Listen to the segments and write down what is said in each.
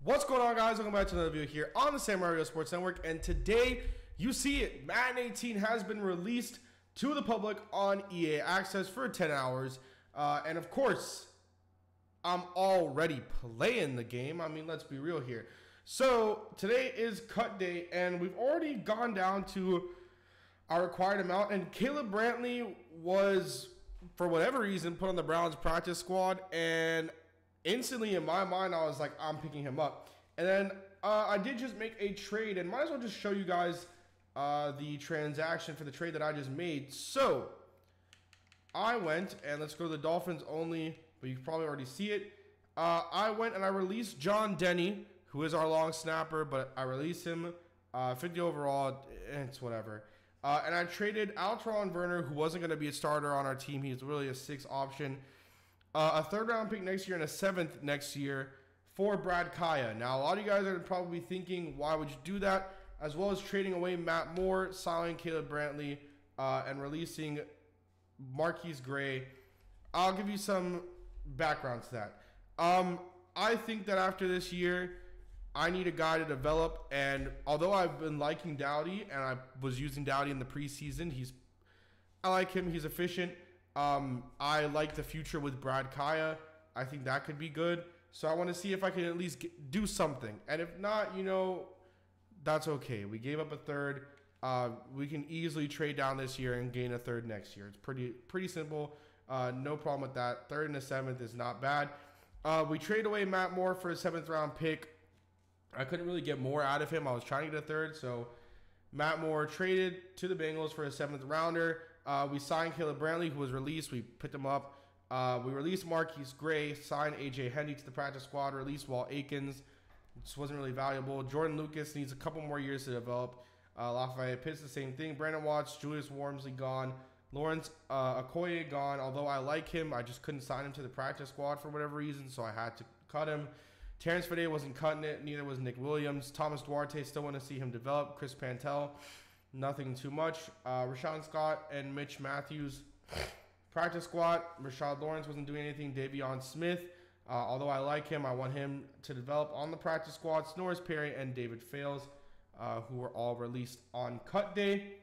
What's going on, guys? Welcome back to another video here on the Samurai Sports Network. And today, you see it, Madden 18 has been released to the public on EA Access for 10 hours. And of course, I'm already playing the game. I mean, let's be real here. So today is cut day, and we've already gone down to our required amount. And Caleb Brantley was, for whatever reason, put on the Browns practice squad, and instantly in my mind I was like, I'm picking him up. And then I did just make a trade, and might as well just show you guys the transaction for the trade that I just made. So I went, and let's go to the Dolphins only, but you can probably already see it. I went and I released John Denny, who is our long snapper, but I released him 50 overall. It's whatever. And I traded Altron Werner, who wasn't going to be a starter on our team. He's really a 6 option. A 3rd round pick next year and a 7th next year for Brad Kaya. Now, a lot of you guys are probably thinking, why would you do that? As well as trading away Matt Moore, signing Caleb Brantley, and releasing Marquise Gray. I'll give you some background to that. I think that after this year, I need a guy to develop. And although I've been liking Dowdy, and I was using Dowdy in the preseason, I like him. He's efficient. I like the future with Brad Kaya. I think that could be good. So I want to see if I can at least do something. And if not, you know, that's okay. We gave up a 3rd. We can easily trade down this year and gain a 3rd next year. It's pretty simple. No problem with that. 3rd and a 7th is not bad. We traded away Matt Moore for a 7th round pick. I couldn't really get more out of him. I was trying to get a 3rd. So Matt Moore traded to the Bengals for a 7th rounder. We signed Caleb Brantley, who was released. We picked him up. We released Marquise Gray, signed A.J. Hendy to the practice squad, released Walt Aikens. This wasn't really valuable. Jordan Lucas needs a couple more years to develop. Lafayette Pitts, the same thing. Brandon Watts, Julius Wormsley gone. Lawrence Okoye gone. Although I like him, I just couldn't sign him to the practice squad for whatever reason, so I had to cut him. Terrence Fede wasn't cutting it. Neither was Nick Williams. Thomas Duarte, still want to see him develop. Chris Pantel, nothing too much. Rashawn Scott and Mitch Matthews, practice squad. Rashad Lawrence wasn't doing anything. Davion Smith, although I like him, I want him to develop on the practice squad. Snorris Perry and David Fales, who were all released on cut day.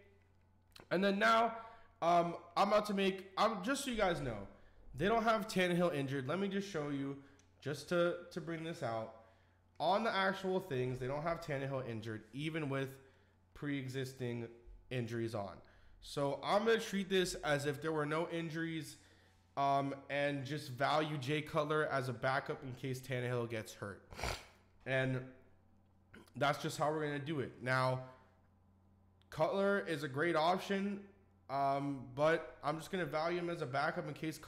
And then now, I'm about to make, just so you guys know, they don't have Tannehill injured. Let me just show you, just to bring this out. On the actual things, they don't have Tannehill injured, even with pre-existing injuries on. So I'm going to treat this as if there were no injuries, and just value Jay Cutler as a backup in case Tannehill gets hurt. And that's just how we're going to do it. Now, Cutler is a great option, but I'm just going to value him as a backup in case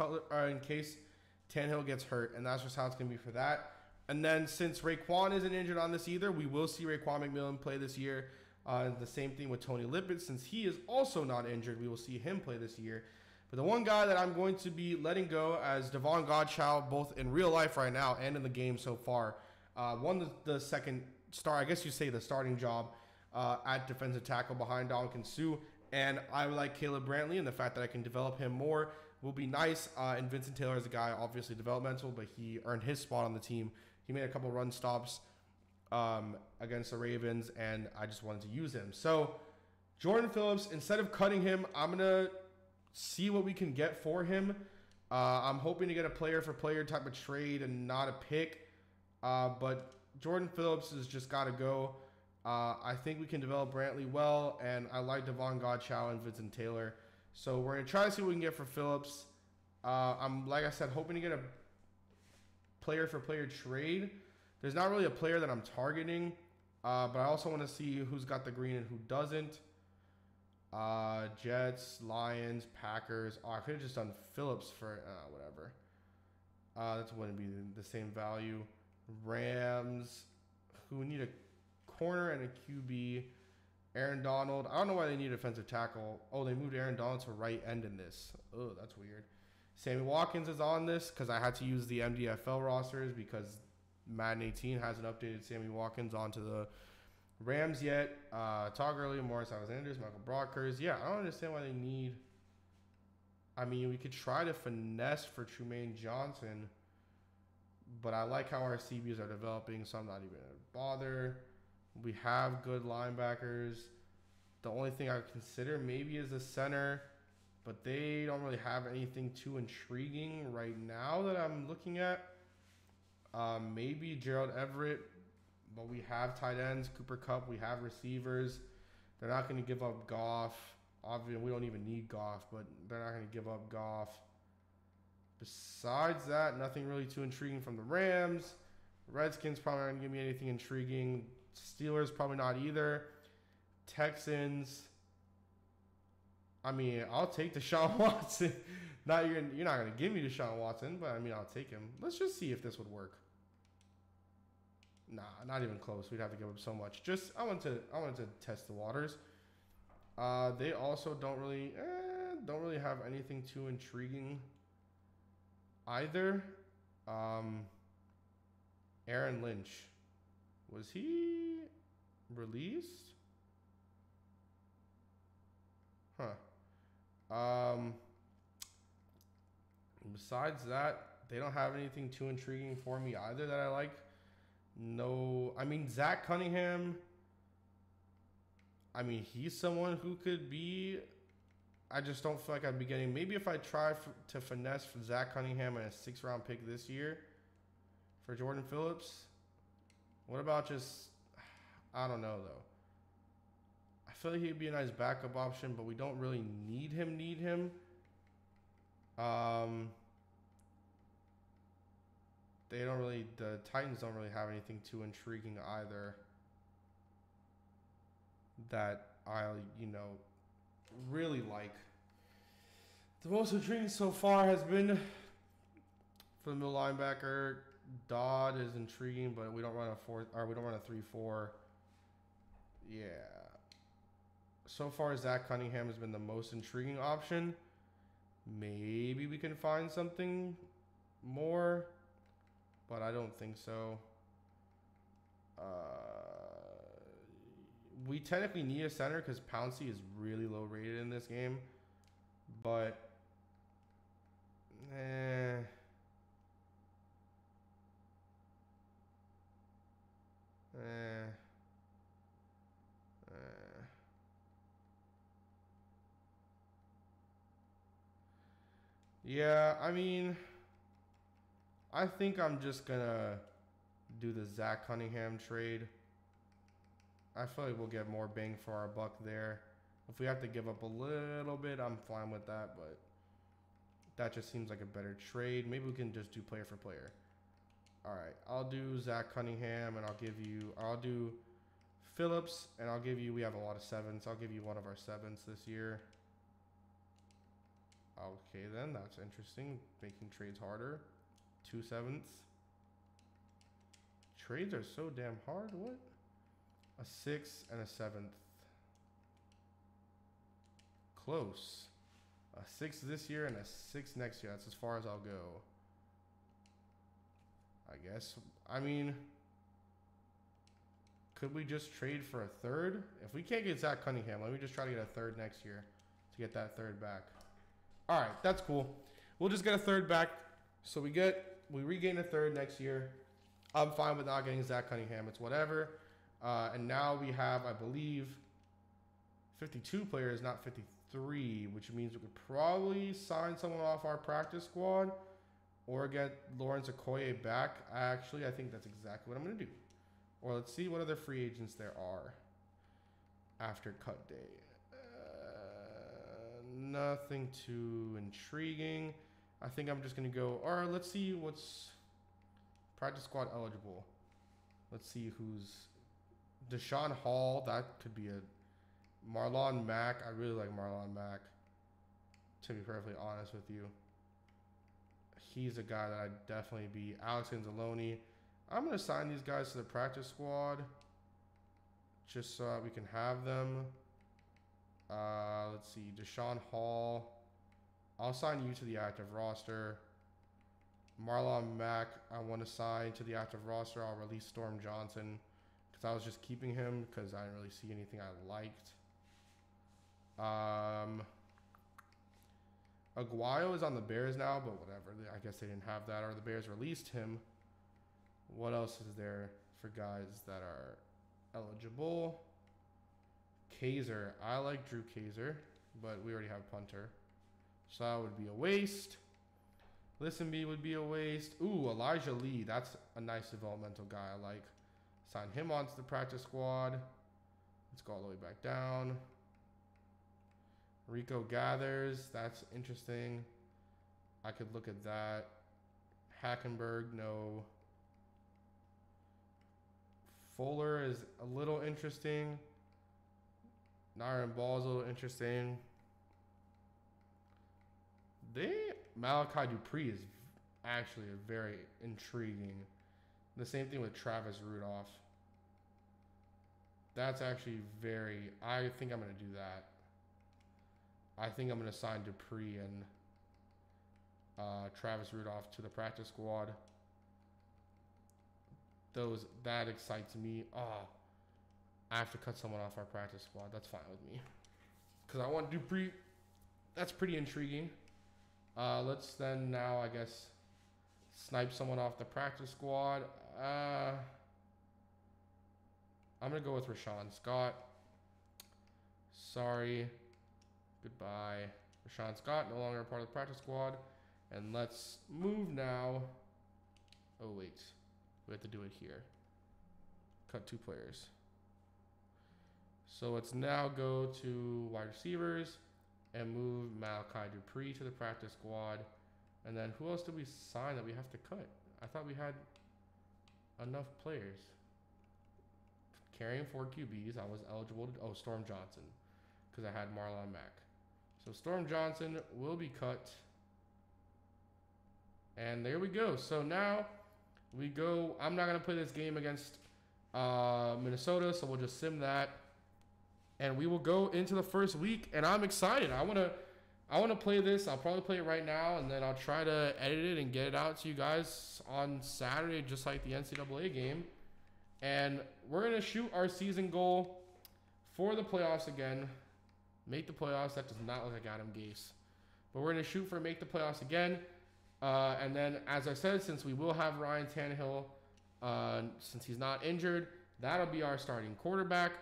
Tannehill gets hurt, and that's just how it's going to be for that. And then since Raekwon isn't injured on this either, we will see Raekwon McMillan play this year. The same thing with Tony Lippett. Since he is also not injured, we will see him play this year. But the one guy that I'm going to be letting go, as Devon Godchild, both in real life right now and in the game so far, won the second star, I guess you say the starting job at defensive tackle behind Dominican Sue. And I like Caleb Brantley, and the fact that I can develop him more will be nice. And Vincent Taylor is a guy, obviously developmental, but he earned his spot on the team. He made a couple run stops against the Ravens, and I just wanted to use him. So Jordan Phillips, instead of cutting him, I'm going to see what we can get for him. I'm hoping to get a player-for-player type of trade and not a pick. But Jordan Phillips has just got to go. I think we can develop Brantley well, and I like Devon Godchild and Vincent Taylor. So we're going to try to see what we can get for Phillips. I'm, like I said, hoping to get a player-for-player trade. There's not really a player that I'm targeting, but I also want to see who's got the green and who doesn't. Jets, Lions, Packers. Oh, I could have just done Phillips for whatever. That wouldn't be the same value. Rams, who need a corner and a QB. Aaron Donald. I don't know why they need a defensive tackle. Oh, they moved Aaron Donald to right end in this. Oh, that's weird. Sammy Watkins is on this because I had to use the MDFL rosters because Madden 18 hasn't updated Sammy Watkins onto the Rams yet. Todd Gurley, Morris Alexander, Michael Brockers. Yeah, I don't understand why they need. I mean, we could try to finesse for Trumaine Johnson, But I like how our CBs are developing, so I'm not even going to bother. We have good linebackers. The only thing I would consider maybe is a center, but they don't really have anything too intriguing right now that I'm looking at. Maybe Gerald Everett, but we have tight ends, Cooper Kupp, we have receivers. They're not going to give up Goff. Obviously, we don't even need Goff, but they're not going to give up Goff. Besides that, nothing really too intriguing from the Rams. Redskins probably not going to give me anything intriguing. Steelers probably not either. Texans, I mean, I'll take Deshaun Watson. You're not going to give me Deshaun Watson, but I mean, I'll take him. Let's just see if this would work. Nah, not even close. We'd have to give up so much. I wanted to test the waters. They also don't really have anything too intriguing either. Aaron Lynch, was he released? Huh. Besides that, they don't have anything too intriguing for me either that I like. No, I mean, Zach Cunningham, I mean, he's someone who could be, I just don't feel like I'd be getting, maybe if I try to finesse for Zach Cunningham and a 6th-round pick this year for Jordan Phillips. What about just, I don't know, though. I feel like he'd be a nice backup option, but we don't really need him. The Titans don't really have anything too intriguing either that I, really like. The most intriguing so far has been for the middle linebacker. Dodd is intriguing, but we don't run a 3-4. Yeah. So far, Zach Cunningham has been the most intriguing option. Maybe we can find something more, but I don't think so. We technically need a center because Pouncey is really low rated in this game, but yeah, I mean, I think I'm just gonna do the Zach Cunningham trade. I feel like we'll get more bang for our buck there. If we have to give up a little bit, I'm fine with that, but that just seems like a better trade. Maybe we can just do player for player. All right, I'll do Zach Cunningham, and I'll do Phillips, and we have a lot of 7s. I'll give you one of our 7s this year. Okay, then, that's interesting. Making trades harder. 2 7s. Trades are so damn hard. What? A 6 and a 7th. Close. A 6 this year and a 6 next year. That's as far as I'll go. I guess. I mean, could we just trade for a 3rd? If we can't get Zach Cunningham, let me just try to get a 3rd next year to get that 3rd back. All right, that's cool. We'll just get a 3rd back. So we regain a 3rd next year. I'm fine with not getting Zach Cunningham. It's whatever. And now we have, I believe, 52 players, not 53, which means we could probably sign someone off our practice squad or get Lawrence Okoye back. Actually, I think that's exactly what I'm going to do. Or let's see what other free agents there are after cut day. Nothing too intriguing. I think I'm just going to go, or let's see what's practice squad eligible. Let's see who's Deshaun Hall. That could be a Marlon Mack. I really like Marlon Mack, to be perfectly honest with you. He's a guy that I'd definitely be. Alex Anzalone. I'm going to sign these guys to the practice squad just so we can have them. Let's see. Deshaun Hall. I'll sign you to the active roster. Marlon Mack, I want to sign to the active roster. I'll release Storm Johnson because I was just keeping him because I didn't really see anything I liked. Aguayo is on the Bears now, but whatever. I guess they didn't have that, or the Bears released him. What else is there for guys that are eligible? Kaiser. I like Drew Kaiser, but we already have punter. So that would be a waste. Listenby would be a waste. Ooh, Elijah Lee. That's a nice developmental guy I like. Sign him onto the practice squad. Let's go all the way back down. Rico Gathers. That's interesting. I could look at that. Hackenberg, no. Fuller is a little interesting. Naren Ball is a little interesting. Malachi Dupree is actually a very intriguing. The same thing with Travis Rudolph. That's actually very. I think I'm going to do that. I think I'm going to sign Dupree and Travis Rudolph to the practice squad. That excites me. I have to cut someone off our practice squad. That's fine with me. Because I want Dupree. That's pretty intriguing. Let's then now, I guess, snipe someone off the practice squad. I'm going to go with Rashawn Scott. Sorry. Goodbye. Rashawn Scott, no longer a part of the practice squad. And let's move now. Oh, wait. We have to do it here. Cut 2 players. So let's now go to wide receivers and move Malachi Dupree to the practice squad. And then who else did we sign that we have to cut? I thought we had enough players. Carrying 4 QBs. I was eligible to... Oh, Storm Johnson. Because I had Marlon Mack. So Storm Johnson will be cut. And there we go. So now we go... I'm not going to play this game against Minnesota, so we'll just sim that. And we will go into the first week, and I'm excited. I want to play this. I'll probably play it right now, and then I'll try to edit it and get it out to you guys on Saturday, just like the NCAA game. And we're going to shoot our season goal for the playoffs again. Make the playoffs. That does not look like Adam Gase. But we're going to shoot for make the playoffs again. And then, as I said, since we will have Ryan Tannehill, since he's not injured, that'll be our starting quarterback.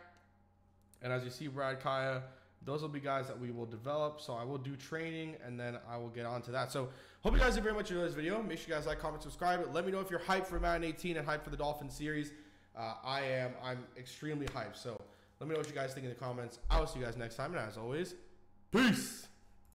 And as you see, Brad Kaya, those will be guys that we will develop. So I will do training, and then I will get on to that. So hope you guys did very much enjoy this video. Make sure you guys like, comment, subscribe. Let me know if you're hyped for Madden 18 and hyped for the Dolphins series. I am. I'm extremely hyped. So let me know what you guys think in the comments. I will see you guys next time. And as always, peace.